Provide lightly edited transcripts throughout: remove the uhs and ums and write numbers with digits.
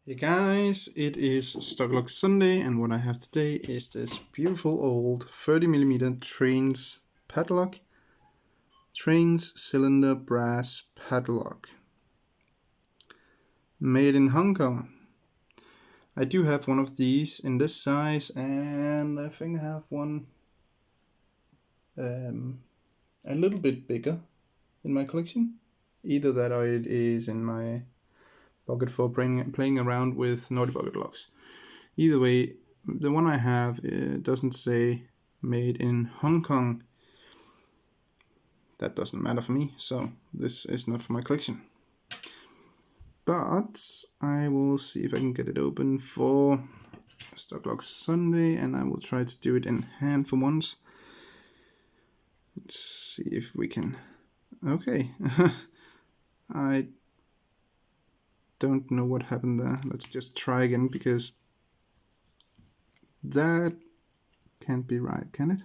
Hey guys, it is Stocklock Sunday, and what I have today is this beautiful old 30mm Trains padlock. Trains cylinder brass padlock. Made in Hong Kong. I do have one of these in this size, and I think I have one a little bit bigger in my collection. Either that or it is in my pocket for playing around with naughty bucket locks. Either way, the one I have doesn't say made in Hong Kong. That doesn't matter for me, so this is not for my collection. But I will see if I can get it open for Stocklock Sunday, and I will try to do it in hand for once. Let's see if we can. Okay. I don't know what happened there. Let's just try again, because that can't be right, can it?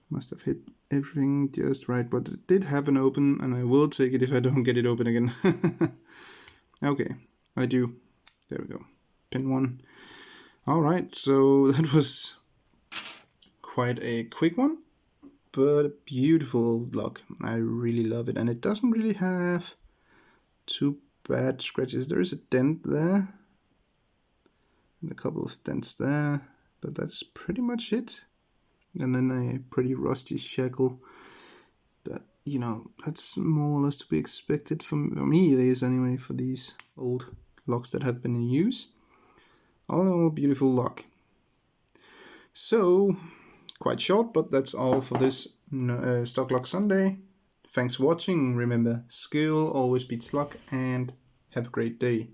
Must have hit everything just right, but it did have an open, and I will take it if I don't get it open again. Okay, I do. There we go. Pin 1. Alright, so that was quite a quick one, but a beautiful lock. I really love it, and it doesn't really have too bad scratches. There is a dent there, and a couple of dents there, but that's pretty much it. And then a pretty rusty shackle, but you know, that's more or less to be expected from me. It is anyway, for these old locks that have been in use. All in all, beautiful lock. So quite short, but that's all for this Stocklock Sunday. Thanks for watching. Remember, skill always beats luck, and have a great day.